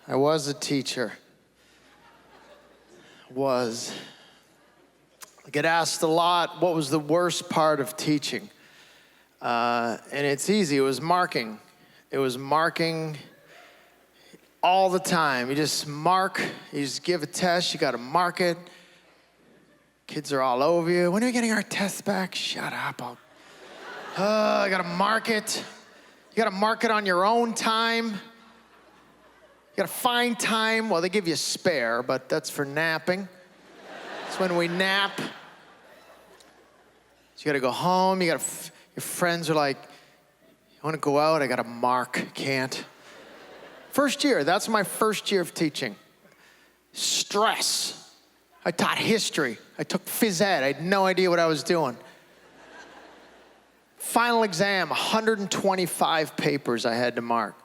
I was a teacher. I get asked a lot, what was the worst part of teaching? And it's easy, it was marking. It was marking all the time. You just mark, you just give a test, you gotta mark it. Kids are all over you. When are we getting our tests back? Shut up, I gotta mark it. You gotta mark it on your own time. You gotta find time. Well, they give you a spare, but that's for napping. That's when we nap. So you gotta go home. Your friends are like, you wanna go out? I gotta mark. Can't. First year, that's my first year of teaching. Stress. I taught history. I took phys ed. I had no idea what I was doing. Final exam, 125 papers I had to mark.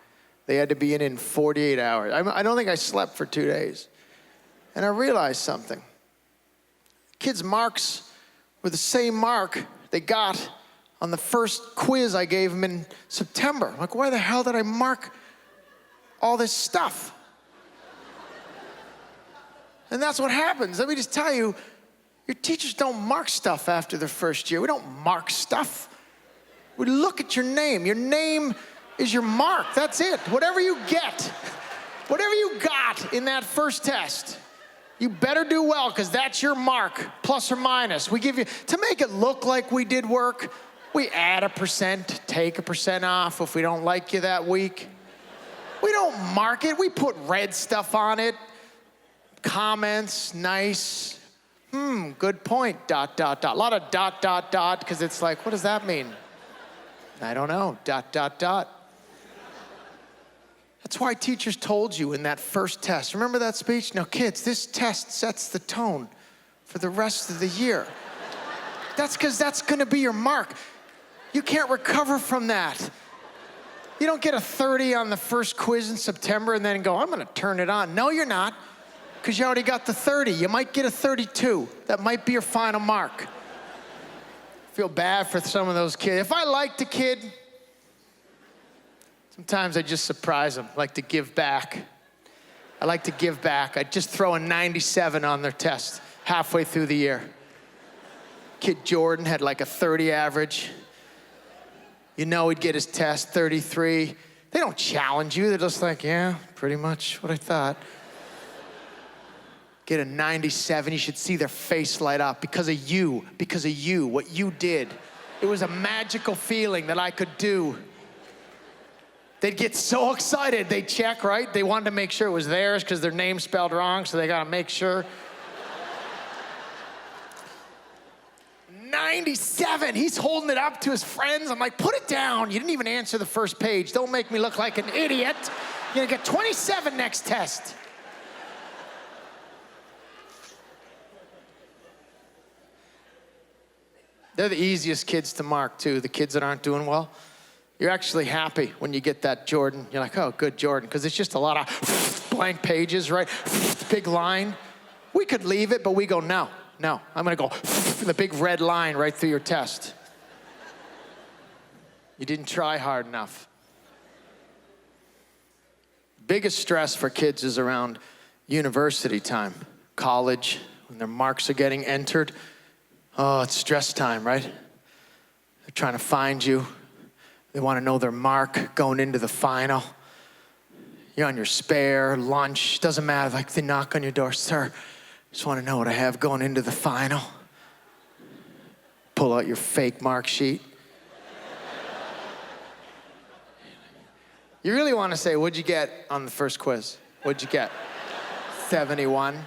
They had to be in 48 hours. I don't think I slept for 2 days. And I realized something. Kids' marks were the same mark they got on the first quiz I gave them in September. I'm like, why the hell did I mark all this stuff? And that's what happens. Let me just tell you, your teachers don't mark stuff after their first year. We don't mark stuff. We look at your name. Your name is your mark. That's it. Whatever you get, whatever you got in that first test, you better do well, because that's your mark, plus or minus. We give you, to make it look like we did work, we add 1%, take 1% off if we don't like you that week. We don't mark it. We put red stuff on it. Comments, nice. Good point, ... A lot of ... because it's like, what does that mean? I don't know, ... That's why teachers told you in that first test. Remember that speech? Now, kids, this test sets the tone for the rest of the year. That's because that's gonna be your mark. You can't recover from that. You don't get a 30 on the first quiz in September and then go, I'm gonna turn it on. No, you're not, because you already got the 30. You might get a 32. That might be your final mark. Feel bad for some of those kids. If I liked a kid, sometimes I just surprise them. I like to give back. I'd just throw a 97 on their test halfway through the year. Kid Jordan had like a 30 average. You know he'd get his test, 33. They don't challenge you. They're just like, yeah, pretty much what I thought. Get a 97, you should see their face light up because of you, what you did. It was a magical feeling that I could do. They'd get so excited, they'd check, right? They wanted to make sure it was theirs because their name spelled wrong, so they gotta make sure. 97, he's holding it up to his friends. I'm like, put it down. You didn't even answer the first page. Don't make me look like an idiot. You're gonna get 27 next test. They're the easiest kids to mark too, the kids that aren't doing well. You're actually happy when you get that Jordan. You're like, oh, good Jordan, because it's just a lot of blank pages, right? Big line. We could leave it, but we go, no, I'm gonna go the big red line right through your test. You didn't try hard enough. Biggest stress for kids is around university time, college, when their marks are getting entered. Oh, it's stress time, right? They're trying to find you. They want to know their mark going into the final. You're on your spare, lunch, doesn't matter. Like they knock on your door, sir, just want to know what I have going into the final. Pull out your fake mark sheet. You really want to say, what'd you get on the first quiz? What'd you get? 71.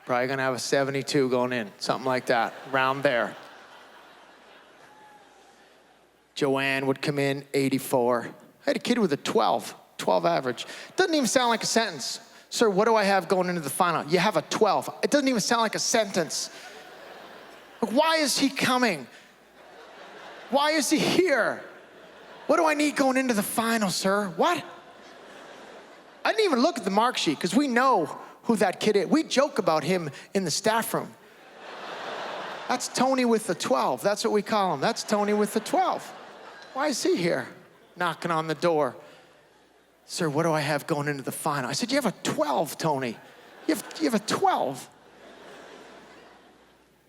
Probably gonna have a 72 going in, something like that, around there. Joanne would come in, 84. I had a kid with a 12 average. Doesn't even sound like a sentence. Sir, what do I have going into the final? You have a 12. It doesn't even sound like a sentence. Like, why is he coming? Why is he here? What do I need going into the final, sir? What? I didn't even look at the mark sheet because we know who that kid is. We joke about him in the staff room. That's Tony with the 12. That's what we call him. That's Tony with the 12. Why is he here knocking on the door? "Sir, what do I have going into the final?" I said, "You have a 12, Tony. You have a 12.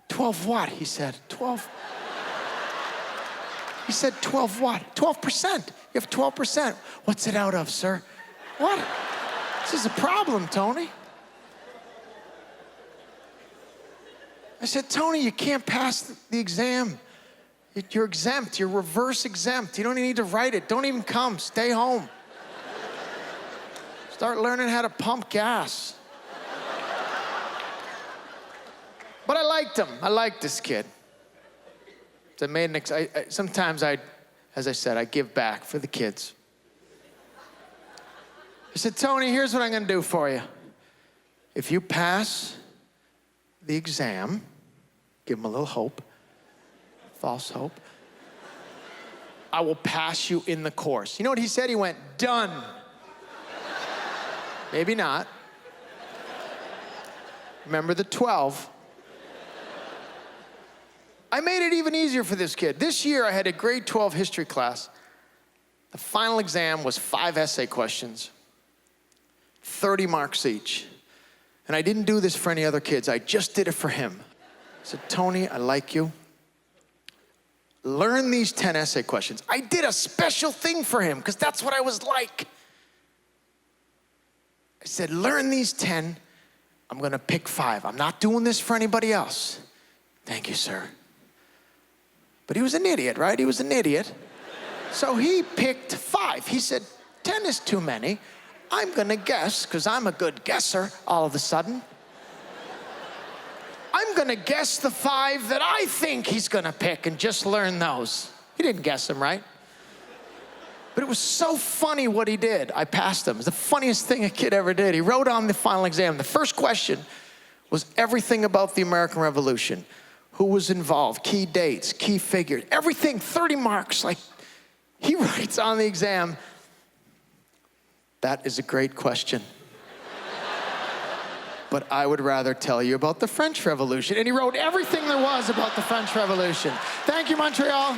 12 what?" He said, 12. He said, 12 what? 12%. You have 12%. "What's it out of, sir?" "What? This is a problem, Tony." I said, "Tony, you can't pass the exam. You're exempt. You're reverse exempt. You don't even need to write it. Don't even come. Stay home. Start learning how to pump gas." But I liked him. I liked this kid. So sometimes as I said, I give back for the kids. I said, "Tony, here's what I'm going to do for you. If you pass the exam," give him a little hope, false hope, "I will pass you in the course." You know what he said? He went, "Done." Maybe not. Remember the 12. I made it even easier for this kid. This year, I had a grade 12 history class. The final exam was 5 essay questions, 30 marks each. And I didn't do this for any other kids. I just did it for him. I said, "Tony, I like you. Learn these 10 essay questions." I did a special thing for him because that's what I was like. I said, "Learn these 10. I'm going to pick 5. I'm not doing this for anybody else." "Thank you, sir." But he was an idiot, right? He was an idiot. So he picked 5. He said, 10 is too many. I'm going to guess, because I'm a good guesser all of a sudden. I'm going to guess the 5 that I think he's going to pick and just learn those. He didn't guess them, right? But it was so funny what he did. I passed him. It was the funniest thing a kid ever did. He wrote on the final exam. The first question was everything about the American Revolution. Who was involved, key dates, key figures, everything, 30 marks. Like, he writes on the exam, "That is a great question. But I would rather tell you about the French Revolution." And he wrote everything there was about the French Revolution. Thank you, Montreal.